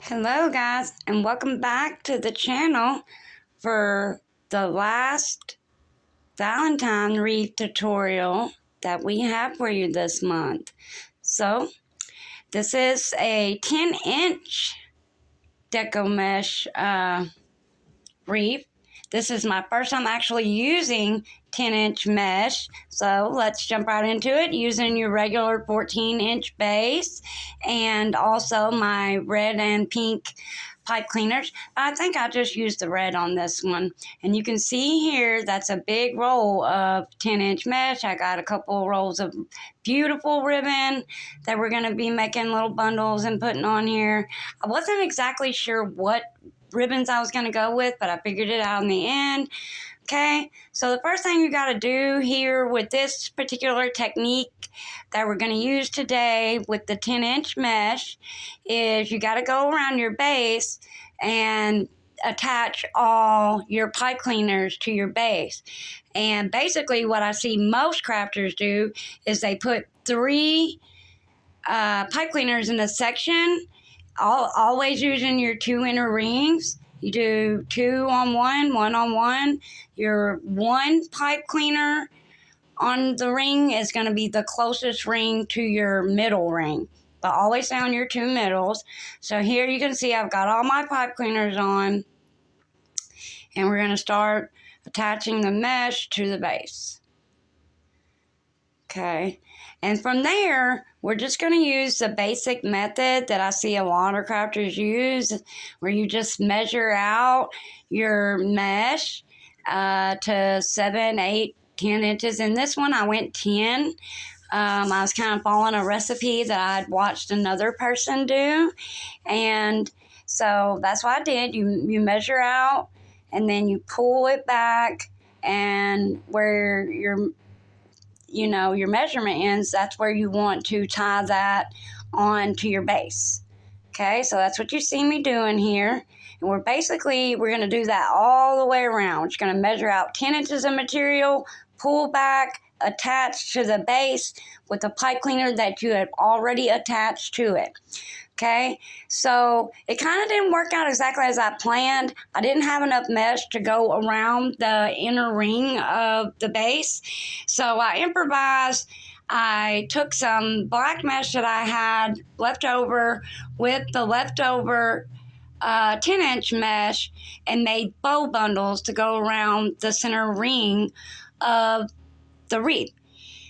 Hello guys, and welcome back to the channel for the last Valentine wreath tutorial that we have for you this month. So this is a 10-inch deco mesh wreath. This is my first time actually using 10-inch mesh, so let's jump right into it using your regular 14-inch base and also my red and pink pipe cleaners. I think I just used the red on this one, and you can see here that's a big roll of 10-inch mesh. I got a couple rolls of beautiful ribbon that we're going to be making little bundles and putting on here. I wasn't exactly sure what ribbons I was going to go with, but I figured it out in the end. Okay, so the first thing you got to do here with this particular technique that we're going to use today with the 10-inch mesh is you got to go around your base and attach all your pipe cleaners to your base. And basically what I see most crafters do is they put 3 pipe cleaners in a section, always using your 2 inner rings. You do 2 on 1, 1 on 1. Your 1 pipe cleaner on the ring is going to be the closest ring to your middle ring, but always down your 2 middles. So here you can see I've got all my pipe cleaners on, and we're going to start attaching the mesh to the base. Okay, and from there, we're just going to use the basic method that I see a lot of crafters use, where you just measure out your mesh to 7, 8, 10 inches. In this one, I went 10. I was kind of following a recipe that I'd watched another person do, and so that's what I did. You measure out, and then you pull it back, and where your measurement ends, that's where you want to tie that on to your base. Okay, so that's what you see me doing here. And we're going to do that all the way around. We're just going to measure out 10 inches of material, pull back, attach to the base with the pipe cleaner that you have already attached to it. Okay, so it kind of didn't work out exactly as I planned. I didn't have enough mesh to go around the inner ring of the base, so I improvised. I took some black mesh that I had left over with the leftover 10-inch mesh and made bow bundles to go around the center ring of the wreath.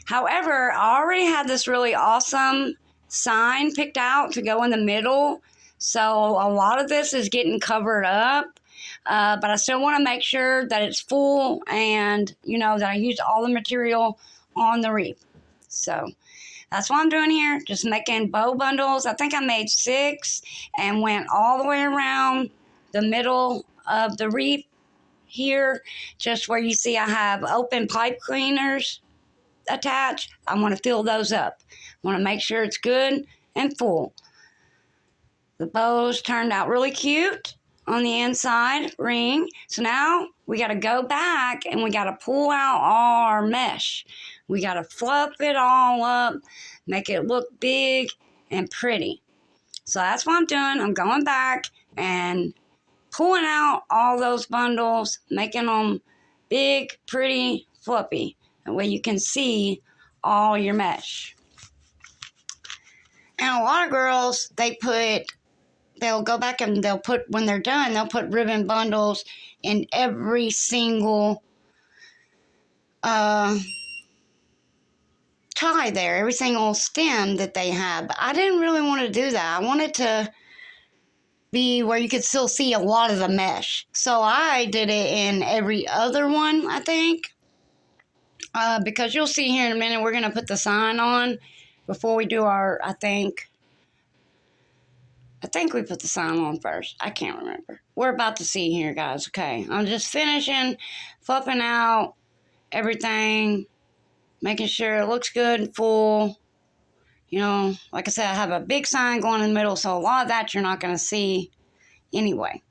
However, I already had this really awesome sign picked out to go in the middle, so a lot of this is getting covered up, but I still want to make sure that it's full and that I used all the material on the wreath. So that's what I'm doing here, just making bow bundles. I think I made 6 and went all the way around the middle of the wreath here, just where you see I have open pipe cleaners attached. I want to fill those up. I want to make sure it's good and full. The bows turned out really cute on the inside ring. So now we got to go back and we got to pull out all our mesh. We got to fluff it all up, make it look big and pretty. So that's what I'm doing. I'm going back and pulling out all those bundles, making them big, pretty, fluffy. That way you can see all your mesh. And a lot of girls, they'll go back and when they're done, they'll put ribbon bundles in every single tie there, every single stem that they have. But I didn't really want to do that. I wanted to be where you could still see a lot of the mesh. So I did it in every other one, I think. Because you'll see here in a minute, we're going to put the sign on before we do our, I think we put the sign on first. I can't remember. We're about to see here, guys. Okay, I'm just finishing, fluffing out everything, making sure it looks good and full. Like I said, I have a big sign going in the middle, so a lot of that you're not going to see anyway.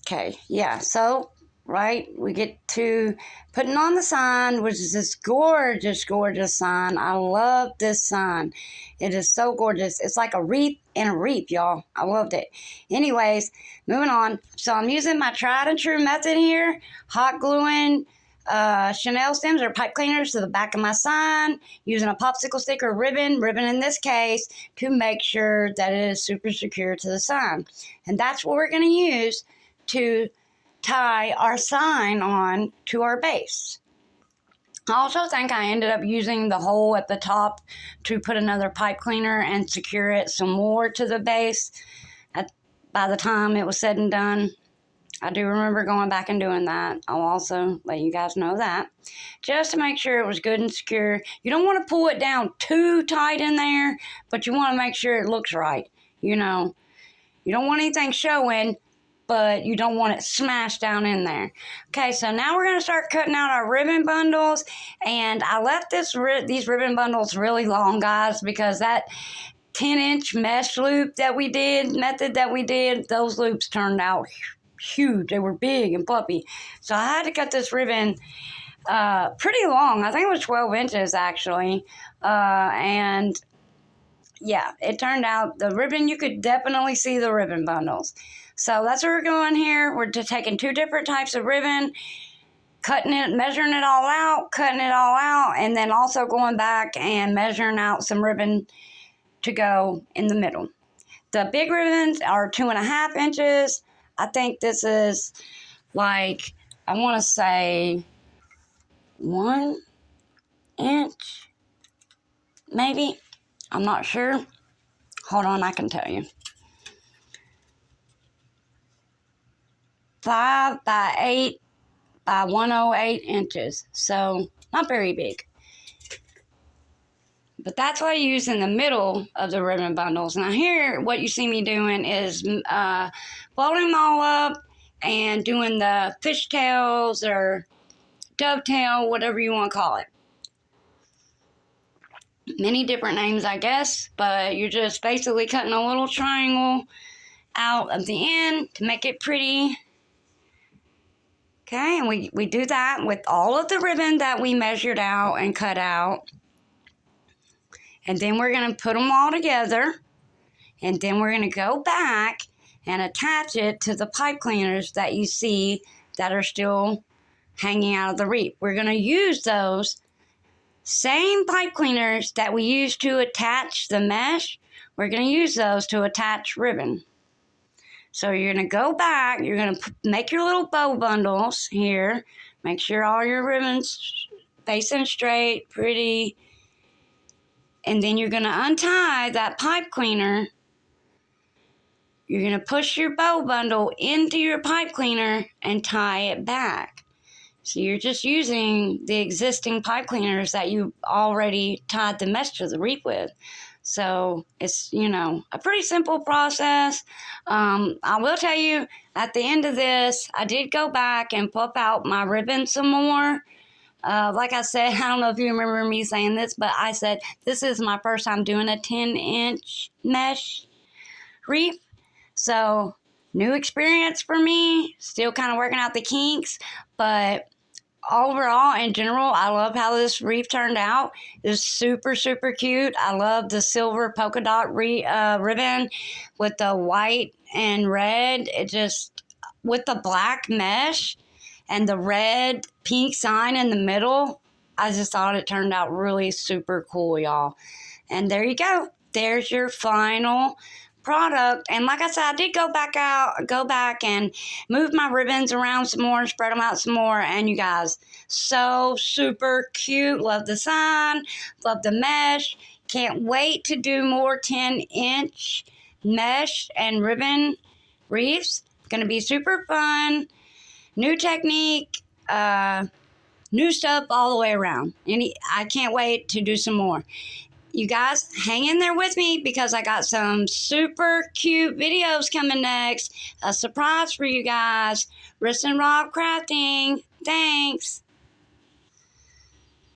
Okay, yeah, so right? We get to putting on the sign, which is this gorgeous, gorgeous sign. I love this sign. It is so gorgeous. It's like a wreath in a wreath, y'all. I loved it. Anyways, moving on. So I'm using my tried and true method here, hot gluing Chanel stems or pipe cleaners to the back of my sign, using a popsicle stick or ribbon in this case, to make sure that it is super secure to the sign. And that's what we're going to use to tie our sign on to our base. I also think I ended up using the hole at the top to put another pipe cleaner and secure it some more to the base by the time it was said and done. I do remember going back and doing that. I'll also let you guys know that, just to make sure it was good and secure. You don't want to pull it down too tight in there, but you want to make sure it looks right. You know, you don't want anything showing, but you don't want it smashed down in there. Okay, so now we're going to start cutting out our ribbon bundles. And I left these ribbon bundles really long, guys, because that 10-inch mesh loop method that we did, those loops turned out huge. They were big and puffy. So I had to cut this ribbon pretty long. I think it was 12 inches, actually. And yeah, it turned out the ribbon, you could definitely see the ribbon bundles. So that's what we're going here. We're just taking two different types of ribbon, cutting it, measuring it all out, cutting it all out, and then also going back and measuring out some ribbon to go in the middle. The big ribbons are 2.5 inches. I think this is like, I want to say 1 inch, maybe. I'm not sure. Hold on, I can tell you. 5 by 8 by 108 inches. So not very big. But that's what I use in the middle of the ribbon bundles. Now here, what you see me doing is folding them all up and doing the fishtails or dovetail, whatever you want to call it. Many different names, I guess, but you're just basically cutting a little triangle out of the end to make it pretty. Okay, and we do that with all of the ribbon that we measured out and cut out. And then we're going to put them all together. And then we're going to go back and attach it to the pipe cleaners that you see that are still hanging out of the wreath. We're going to use those same pipe cleaners that we used to attach the mesh. We're going to use those to attach ribbon. So you're going to go back, you're going to make your little bow bundles here. Make sure all your ribbons facing straight, pretty. And then you're going to untie that pipe cleaner. You're going to push your bow bundle into your pipe cleaner and tie it back. So you're just using the existing pipe cleaners that you already tied the mesh to the wreath with. So it's, a pretty simple process. I will tell you, at the end of this, I did go back and puff out my ribbon some more. Like I said, I don't know if you remember me saying this, but I said this is my first time doing a 10-inch mesh wreath. So new experience for me, still kind of working out the kinks, but overall, in general, I love how this wreath turned out. It's super, super cute. I love the silver polka dot ribbon with the white and red. It just, with the black mesh and the red pink sign in the middle, I just thought it turned out really super cool, y'all. And there you go. There's your final product. And like I said, I did go back and move my ribbons around some more, spread them out some more. And you guys, so super cute. Love the sign, love the mesh. Can't wait to do more 10-inch mesh and ribbon wreaths. Gonna be super fun. New technique, new stuff all the way around. I can't wait to do some more. You guys, hang in there with me because I got some super cute videos coming next. A surprise for you guys. Wrist and Rob Crafting. Thanks.